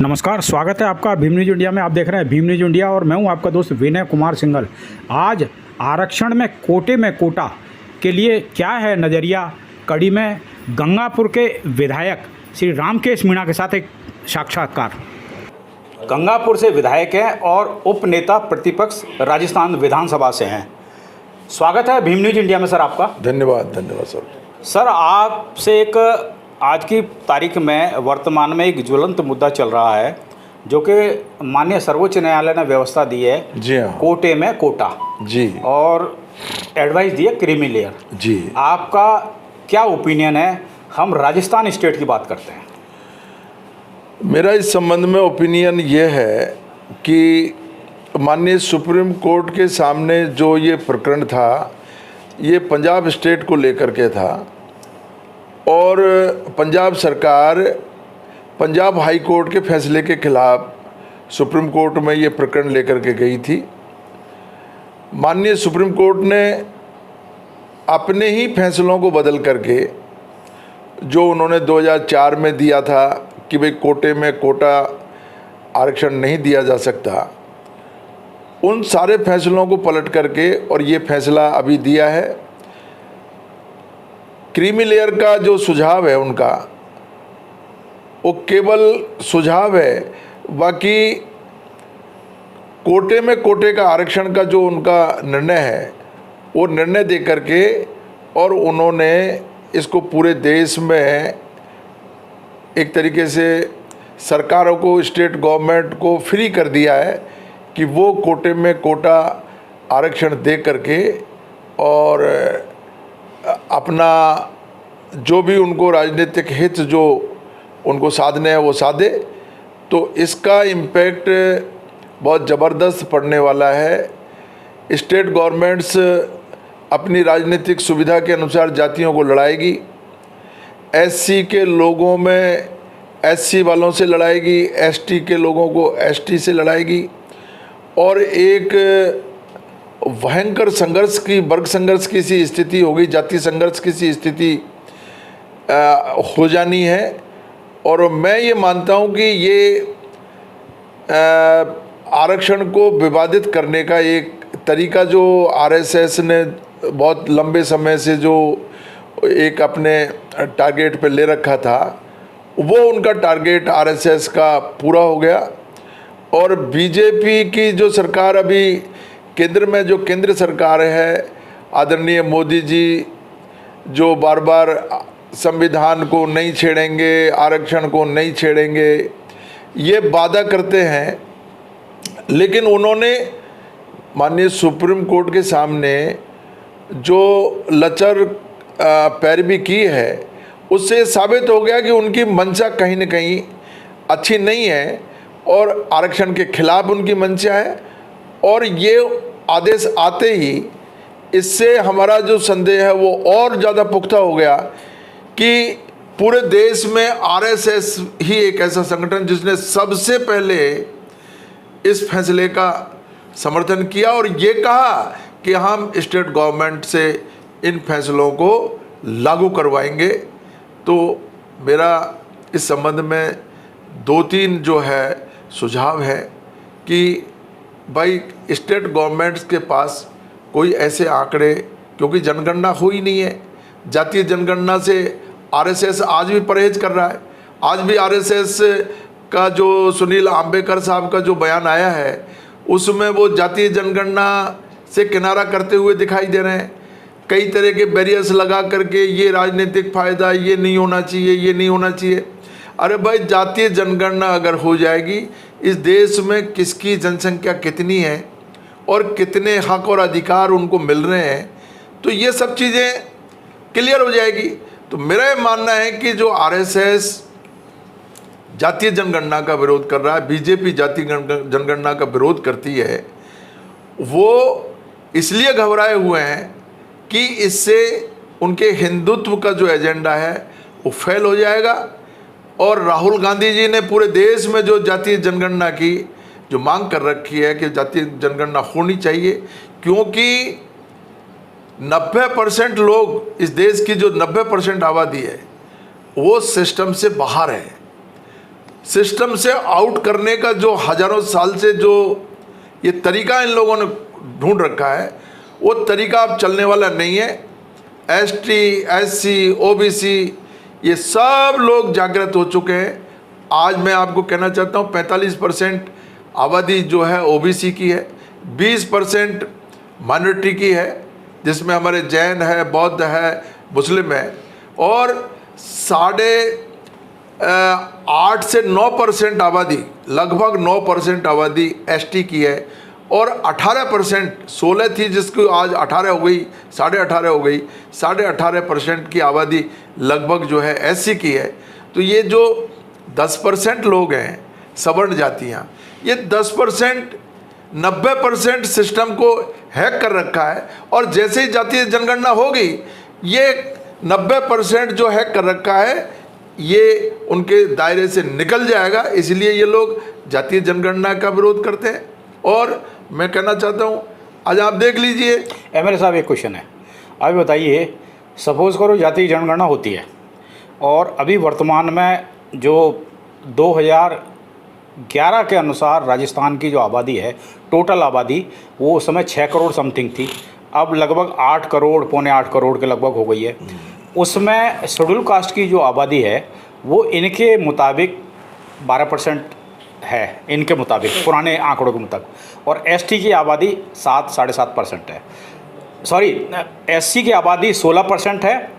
नमस्कार, स्वागत है आपका भीम न्यूज इंडिया में। आप देख रहे हैं भीम न्यूज इंडिया और मैं हूं आपका दोस्त विनय कुमार सिंघल। आज आरक्षण में कोटा के लिए क्या है नज़रिया, कड़ी में गंगापुर के विधायक श्री रामकेश मीणा के साथ एक साक्षात्कार। गंगापुर से विधायक हैं और उप नेता प्रतिपक्ष राजस्थान विधानसभा से हैं। स्वागत है भीम न्यूज इंडिया में सर आपका। धन्यवाद सर, आपसे एक आज की तारीख में वर्तमान में एक ज्वलंत मुद्दा चल रहा है जो कि माननीय सर्वोच्च न्यायालय ने व्यवस्था दी है। जी हाँ। कोटे में कोटा जी, और एडवाइस दी है क्रीमी लेयर जी। आपका क्या ओपिनियन है? हम राजस्थान स्टेट की बात करते हैं। मेरा इस संबंध में ओपिनियन ये है कि माननीय सुप्रीम कोर्ट के सामने जो ये प्रकरण था, ये पंजाब स्टेट को लेकर के था और पंजाब सरकार पंजाब हाई कोर्ट के फैसले के खिलाफ सुप्रीम कोर्ट में ये प्रकरण लेकर के गई थी। माननीय सुप्रीम कोर्ट ने अपने ही फैसलों को बदल करके, जो उन्होंने 2004 में दिया था कि भाई कोटे में कोटा आरक्षण नहीं दिया जा सकता, उन सारे फैसलों को पलट करके और ये फैसला अभी दिया है। क्रीमी लेयर का जो सुझाव है उनका, वो केवल सुझाव है, बाकी कोटे में कोटे का आरक्षण का जो उनका निर्णय है वो निर्णय दे करके और उन्होंने इसको पूरे देश में एक तरीके से सरकारों को, स्टेट गवर्नमेंट को फ्री कर दिया है कि वो कोटे में कोटा आरक्षण दे करके और अपना जो भी उनको राजनीतिक हित जो उनको साधने हैं वो साधे। तो इसका इम्पैक्ट बहुत ज़बरदस्त पड़ने वाला है। स्टेट गवर्नमेंट्स अपनी राजनीतिक सुविधा के अनुसार जातियों को लड़ाएगी, एससी के लोगों में एससी वालों से लड़ाएगी, एसटी के लोगों को एसटी से लड़ाएगी और एक भयंकर संघर्ष की, वर्ग संघर्ष की सी स्थिति होगी, जाति संघर्ष की सी स्थिति हो जानी है। और मैं ये मानता हूँ कि ये आरक्षण को विवादित करने का एक तरीका जो आरएसएस ने बहुत लंबे समय से जो एक अपने टारगेट पे ले रखा था, वो उनका टारगेट आरएसएस का पूरा हो गया। और बीजेपी की जो सरकार अभी केंद्र में, जो केंद्र सरकार है, आदरणीय मोदी जी जो बार बार संविधान को नहीं छेड़ेंगे, आरक्षण को नहीं छेड़ेंगे, ये वादा करते हैं, लेकिन उन्होंने माननीय सुप्रीम कोर्ट के सामने जो लचर पैरवी की है, उससे साबित हो गया कि उनकी मंशा कहीं न कहीं अच्छी नहीं है और आरक्षण के खिलाफ उनकी मंशा है। और ये आदेश आते ही इससे हमारा जो संदेह है वो और ज़्यादा पुख्ता हो गया कि पूरे देश में आरएसएस ही एक ऐसा संगठन जिसने सबसे पहले इस फैसले का समर्थन किया और ये कहा कि हम स्टेट गवर्नमेंट से इन फैसलों को लागू करवाएंगे। तो मेरा इस संबंध में 2-3 जो है सुझाव है कि भाई स्टेट गवर्नमेंट्स के पास कोई ऐसे आंकड़े, क्योंकि जनगणना हुई नहीं है, जातीय जनगणना से आरएसएस आज भी परहेज कर रहा है। आज भी आरएसएस का जो सुनील आम्बेकर साहब का जो बयान आया है, उसमें वो जातीय जनगणना से किनारा करते हुए दिखाई दे रहे हैं। कई तरह के बैरियर्स लगा करके ये राजनीतिक फ़ायदा, ये नहीं होना चाहिए, ये नहीं होना चाहिए। अरे भाई, जातीय जनगणना अगर हो जाएगी, इस देश में किसकी जनसंख्या कितनी है और कितने हक और अधिकार उनको मिल रहे हैं, तो ये सब चीज़ें क्लियर हो जाएगी। तो मेरा ये मानना है कि जो आरएसएस जातीय जनगणना का विरोध कर रहा है, बीजेपी जातीय जनगणना का विरोध करती है, वो इसलिए घबराए हुए हैं कि इससे उनके हिंदुत्व का जो एजेंडा है वो फेल हो जाएगा। और राहुल गांधी जी ने पूरे देश में जो जातीय जनगणना की जो मांग कर रखी है कि जातीय जनगणना होनी चाहिए, क्योंकि 90% लोग, इस देश की जो 90% आबादी है वो सिस्टम से बाहर है। सिस्टम से आउट करने का जो हजारों साल से जो ये तरीका इन लोगों ने ढूंढ रखा है, वो तरीका अब चलने वाला नहीं है। एसटी, एससी, ओबीसी ये सब लोग जागृत हो चुके हैं। आज मैं आपको कहना चाहता हूँ 45% आबादी जो है ओबीसी की है, 20% माइनॉरिटी की है, जिसमें हमारे जैन है, बौद्ध है, मुस्लिम है, और 8.5 से 9% आबादी, लगभग 9% आबादी एसटी की है, और 18%, 16 थी जिसको आज 18 हो गई, 18.5 हो गई, 18.5% की आबादी लगभग जो है एससी की है। तो ये जो 10% लोग हैं सवर्ण जातियाँ, ये 10% 90% सिस्टम को हैक कर रखा है, और जैसे ही जातीय जनगणना होगी ये 90% जो हैक कर रखा है ये उनके दायरे से निकल जाएगा। इसलिए ये लोग जातीय जनगणना का विरोध करते हैं। और मैं कहना चाहता हूँ, आज आप देख लीजिए। एमएलए साहब, एक क्वेश्चन है, अभी बताइए, सपोज करो जातीय जनगणना होती है और अभी वर्तमान में जो 2011 के अनुसार राजस्थान की जो आबादी है, टोटल आबादी, वो उस समय 6 करोड़ समथिंग थी, अब लगभग 8 करोड़, पौने 8 करोड़ के लगभग हो गई है। उसमें शेड्यूल कास्ट की जो आबादी है वो इनके मुताबिक 12% है, इनके मुताबिक, पुराने आंकड़ों के मुताबिक, और एसटी की आबादी 7-7.5% है। सॉरी, एससी की आबादी 16% है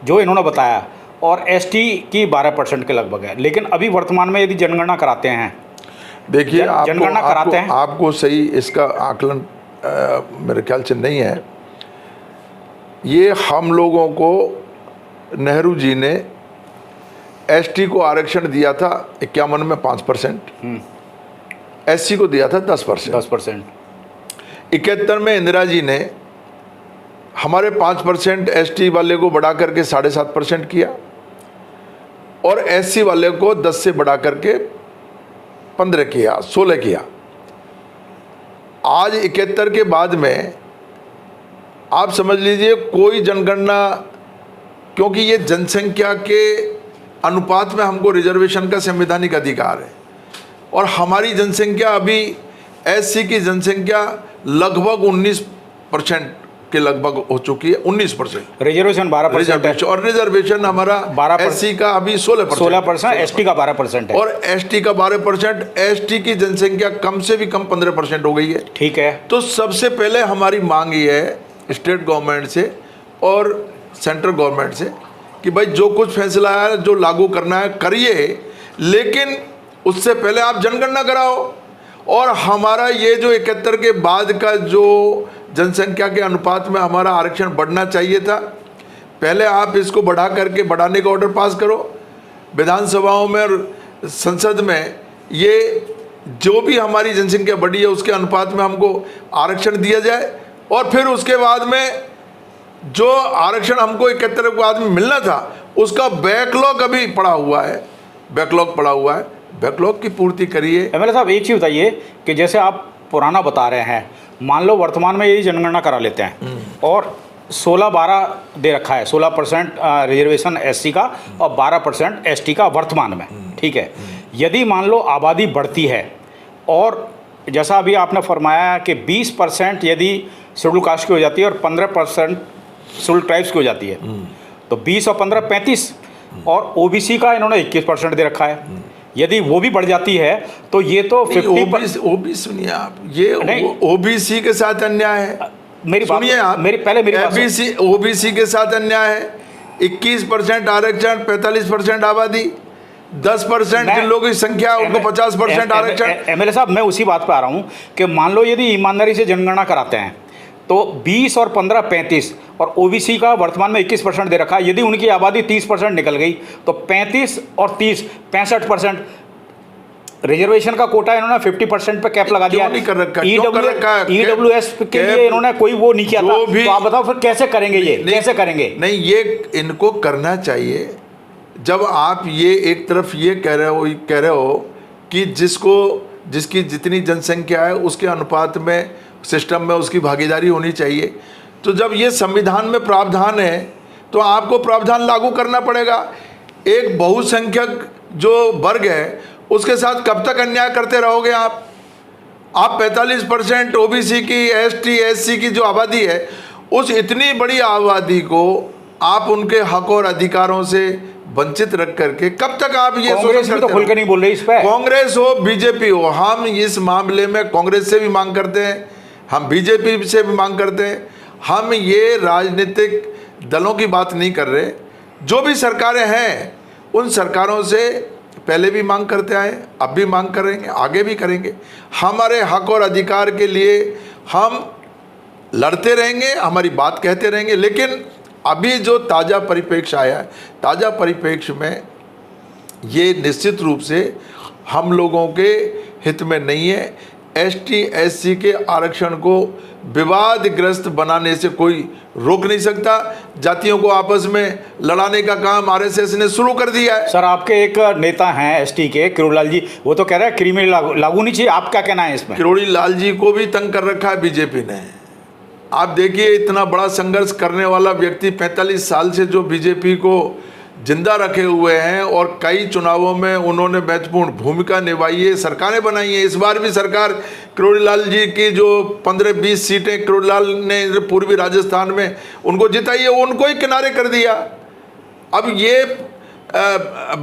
जो इन्होंने बताया, और एसटी की 12% के लगभग है। लेकिन अभी वर्तमान में यदि जनगणना कराते हैं, देखिए जनगणना कराते हैं, आपको सही इसका आकलन मेरे ख्याल से नहीं है। ये हम लोगों को नेहरू जी ने एसटी को आरक्षण दिया था 51 में 5%, एससी को दिया था 10%। 71 में इंदिरा जी ने हमारे 5% एसटी वाले को बढ़ा करके 7.5% किया, और एससी वाले को 10 से बढ़ा करके 15 किया, 16 किया। आज 71 के बाद में आप समझ लीजिए कोई जनगणना, क्योंकि ये जनसंख्या के अनुपात में हमको रिजर्वेशन का संवैधानिक अधिकार है, और हमारी जनसंख्या अभी एससी की जनसंख्या लगभग 19% के लगभग हो चुकी है, 19%। रिजर्वेशन 12% है, और रिजर्वेशन हमारा 12%, एससी का अभी 16%, एसटी का 12% है, और एसटी का 12%। एसटी की जनसंख्या कम से भी कम 15% हो गई है। ठीक है। तो सबसे पहले हमारी मांग ये है स्टेट गवर्नमेंट से और सेंट्रल गवर्नमेंट से कि भाई जो कुछ फैसला है, जो लागू करना है करिए, लेकिन उससे पहले आप जनगणना कराओ। और हमारा ये जो 71 के बाद का जो जनसंख्या के अनुपात में हमारा आरक्षण बढ़ना चाहिए था, पहले आप इसको बढ़ा करके बढ़ाने का ऑर्डर पास करो विधानसभाओं में और संसद में। ये जो भी हमारी जनसंख्या बढ़ी है उसके अनुपात में हमको आरक्षण दिया जाए, और फिर उसके बाद में जो आरक्षण हमको 71 के बाद में मिलना था उसका बैकलॉग अभी पड़ा हुआ है, बैकलॉग पड़ा हुआ है, बैकलॉग की पूर्ति करिए। एमएलए साहब, एक चीज़ बताइए कि जैसे आप पुराना बता रहे हैं, मान लो वर्तमान में यही जनगणना करा लेते हैं और 16-12 दे रखा है, 16% रिजर्वेशन एससी का और 12% एसटी का वर्तमान में, ठीक है। यदि मान लो आबादी बढ़ती है और जैसा अभी आपने फरमाया कि 20% यदि शेड्यूल कास्ट की हो जाती है और 15% शेड्यूल ट्राइब्स की हो जाती है, तो 20 और 15 35, और ओबीसी का इन्होंने 21% दे रखा है। यदि वो भी बढ़ जाती है तो ये तो 50। ओबीसी सुनिए आप, ये ओबीसी के साथ अन्याय है। मेरी बात सुनिए आप, मेरी बात, ओबीसी के साथ अन्याय है। 21% आरक्षण, 45% आबादी, 10% जिन लोगों की संख्या उनको 50% आरक्षण। एमएलए साहब, मैं उसी बात पे आ रहा हूँ कि मान लो यदि ईमानदारी से जनगणना कराते हैं तो 20 और 15 35, और ओबीसी का वर्तमान में 21% दे रखा है। यदि उनकी आबादी 30% निकल गई तो 35 और 30 65%। रिजर्वेशन का कोटा इन्होंने 50% पे कैप लगा दिया। ईडब्ल्यूएस के लिए इन्होंने कोई वो नहीं किया था। तो आप बताओ फिर कैसे करेंगे ये, कैसे करेंगे? नहीं, ये इनको करना चाहिए। जब आप ये एक तरफ ये कह रहे हो कि जिसकी जितनी जनसंख्या है उसके अनुपात में सिस्टम में उसकी भागीदारी होनी चाहिए, तो जब ये संविधान में प्रावधान है तो आपको प्रावधान लागू करना पड़ेगा। एक बहुसंख्यक जो वर्ग है उसके साथ कब तक अन्याय करते रहोगे आप 45% ओबीसी की, एसटी एससी की जो आबादी है, उस इतनी बड़ी आबादी को आप उनके हक और अधिकारों से वंचित रख करके कब तक आप ये कांग्रेस भी तो खुल के नहीं बोल रही इस पे। कांग्रेस हो बीजेपी हो, हम इस मामले में कांग्रेस से भी मांग करते हैं, हम बीजेपी से भी मांग करते हैं। हम ये राजनीतिक दलों की बात नहीं कर रहे, जो भी सरकारें हैं उन सरकारों से पहले भी मांग करते आए, अब भी मांग करेंगे, आगे भी करेंगे। हमारे हक और अधिकार के लिए हम लड़ते रहेंगे, हमारी बात कहते रहेंगे। लेकिन अभी जो ताज़ा परिप्रेक्ष्य आया है, ताज़ा परिप्रेक्ष्य में ये निश्चित रूप से हम लोगों के हित में नहीं है। एसटी एससी के आरक्षण को विवादग्रस्त बनाने से कोई रोक नहीं सकता। जातियों को आपस में लड़ाने का काम आरएसएस ने शुरू कर दिया है। सर, आपके एक नेता हैं एसटी के, किरोड़ी लाल जी, वो तो कह रहे हैं क्रीमी लागू नहीं चाहिए, आप क्या कहना है इसमें? किरोड़ी लाल जी को भी तंग कर रखा है बीजेपी ने। आप देखिए, इतना बड़ा संघर्ष करने वाला व्यक्ति 45 साल से जो बीजेपी को जिंदा रखे हुए हैं और कई चुनावों में उन्होंने महत्वपूर्ण भूमिका निभाई है, सरकारें बनाई हैं। इस बार भी सरकार किरोड़ी लाल जी की जो 15-20 सीटें किरोड़ी लाल ने पूर्वी राजस्थान में उनको जिताई है, उनको ही किनारे कर दिया। अब ये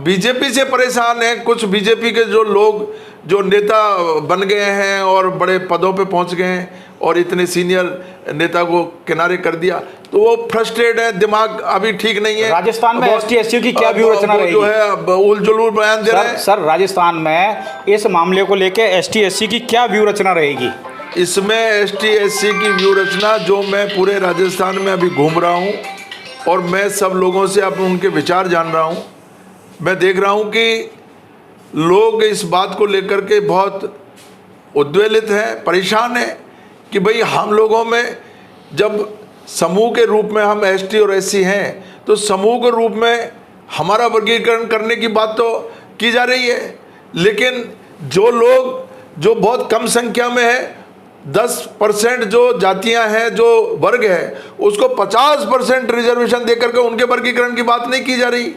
बीजेपी से परेशान है कुछ बीजेपी के जो लोग, जो नेता बन गए हैं और बड़े पदों पे पहुंच गए हैं और इतने सीनियर नेता को किनारे कर दिया, तो वो फ्रस्ट्रेट है, दिमाग अभी ठीक नहीं है। राजस्थान में एसटी एससी की क्या व्यू रचना रहेगी? जो है उल जुलूल बयान दे रहे हैं। सर, राजस्थान में इस मामले को लेके एसटी एससी की क्या व्यू रचना रहेगी? इसमें एसटी एससी की व्यू रचना, जो मैं पूरे राजस्थान में अभी घूम रहा हूँ और मैं सब लोगों से अब उनके विचार जान रहा हूँ, मैं देख रहा हूँ कि लोग इस बात को लेकर के बहुत उद्वेलित हैं, परेशान हैं कि भाई हम लोगों में जब समूह के रूप में हम एसटी और एससी हैं, तो समूह के रूप में हमारा वर्गीकरण करने की बात तो की जा रही है। लेकिन जो लोग जो बहुत कम संख्या में है, 10% जो जातियां हैं, जो वर्ग है, उसको 50% रिजर्वेशन देकर के उनके वर्गीकरण की बात नहीं की जा रही।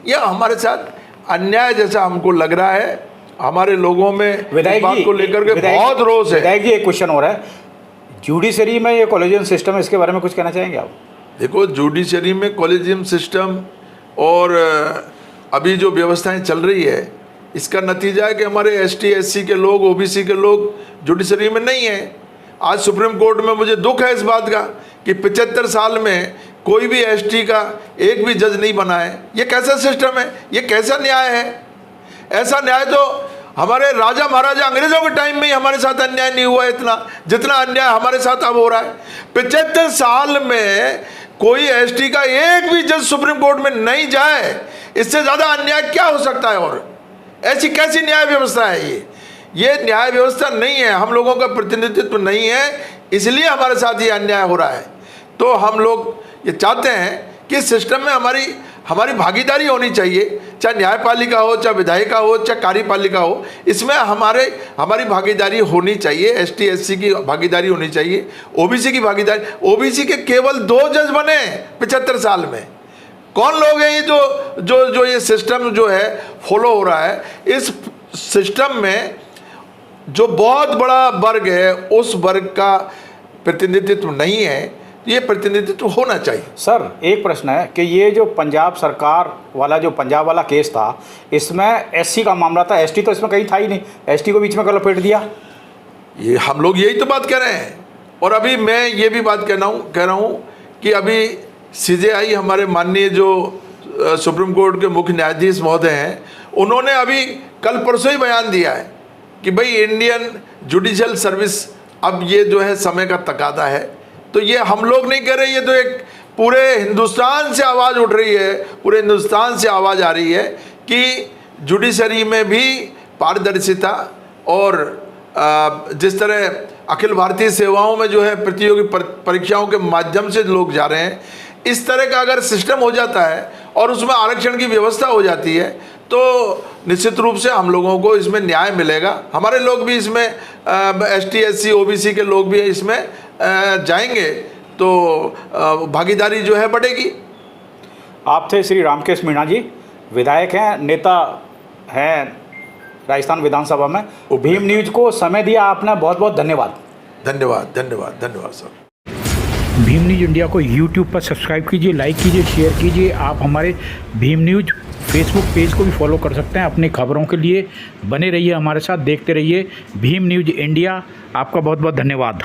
यह हमारे साथ अन्याय जैसा हमको लग रहा है। हमारे लोगों में इस बात को लेकर के बहुत रोष है। विधायक जी, एक क्वेश्चन हो रहा है, जुडिशरी में ये कॉलेजियम सिस्टम है, इसके बारे में कुछ कहना चाहेंगे आप? देखो, जुडिशरी में कॉलेजियम सिस्टम और अभी जो व्यवस्थाएं चल रही है, इसका नतीजा है कि हमारे एसटी एससी के लोग, ओबीसी के लोग जुडिशरी में नहीं हैं। आज सुप्रीम कोर्ट में मुझे दुख है इस बात का कि 75 साल में कोई भी एसटी का एक भी जज नहीं बना है। ये कैसा सिस्टम है? ये कैसा न्याय है? ऐसा न्याय तो हमारे राजा महाराजा अंग्रेजों के टाइम में ही हमारे साथ अन्याय नहीं हुआ इतना, जितना अन्याय हमारे साथ अब हो रहा है। 75 साल में कोई एसटी का एक भी जज सुप्रीम कोर्ट में नहीं जाए, इससे ज़्यादा अन्याय क्या हो सकता है? और ऐसी कैसी न्याय व्यवस्था है ये न्याय व्यवस्था नहीं है। हम लोगों का प्रतिनिधित्व नहीं है, इसलिए हमारे साथ ये अन्याय हो रहा है। तो हम लोग ये चाहते हैं कि सिस्टम में हमारी भागीदारी होनी चाहिए, चाहे न्यायपालिका हो, चाहे विधायिका हो, चाहे कार्यपालिका हो, इसमें हमारी भागीदारी होनी चाहिए। एसटी एससी की भागीदारी होनी चाहिए, ओबीसी की भागीदारी। ओबीसी के केवल 2 जज बने 75 साल में। कौन लोग हैं ये जो ये सिस्टम जो है फॉलो हो रहा है? इस सिस्टम में जो बहुत बड़ा वर्ग है, उस वर्ग का प्रतिनिधित्व नहीं है। ये प्रतिनिधित्व होना चाहिए। सर, एक प्रश्न है कि ये जो पंजाब सरकार वाला, जो पंजाब वाला केस था, इसमें एससी का मामला था, एसटी तो इसमें कहीं था ही नहीं, एसटी को बीच में क्यों लपेट दिया? ये हम लोग यही तो बात कह रहे हैं। और अभी मैं ये भी बात कह रहा हूँ कि अभी सीजेआई, हमारे माननीय जो सुप्रीम कोर्ट के मुख्य न्यायाधीश महोदय हैं, उन्होंने अभी कल परसों ही बयान दिया है कि भाई इंडियन जुडिशियल सर्विस अब ये जो है समय का तकादा है। तो ये हम लोग नहीं कह रहे, ये तो एक पूरे हिंदुस्तान से आवाज़ उठ रही है, पूरे हिंदुस्तान से आवाज़ आ रही है कि जुडिशरी में भी पारदर्शिता और जिस तरह अखिल भारतीय सेवाओं में जो है प्रतियोगी परीक्षाओं के माध्यम से लोग जा रहे हैं, इस तरह का अगर सिस्टम हो जाता है और उसमें आरक्षण की व्यवस्था हो जाती है, तो निश्चित रूप से हम लोगों को इसमें न्याय मिलेगा। हमारे लोग भी इसमें एसटी एससी ओबीसी के लोग भी इसमें जाएंगे, तो भागीदारी जो है बढ़ेगी। आप थे श्री रामकेश मीणा जी, विधायक हैं, नेता हैं राजस्थान विधानसभा में। भीम न्यूज़ को समय दिया आपने, बहुत बहुत धन्यवाद। धन्यवाद धन्यवाद धन्यवाद सर। भीम न्यूज़ इंडिया को यूट्यूब पर सब्सक्राइब कीजिए, लाइक कीजिए, शेयर कीजिए। आप हमारे भीम न्यूज़ फेसबुक पेज को भी फॉलो कर सकते हैं। अपनी खबरों के लिए बने रहिए हमारे साथ, देखते रहिए भीम न्यूज़ इंडिया। आपका बहुत बहुत धन्यवाद।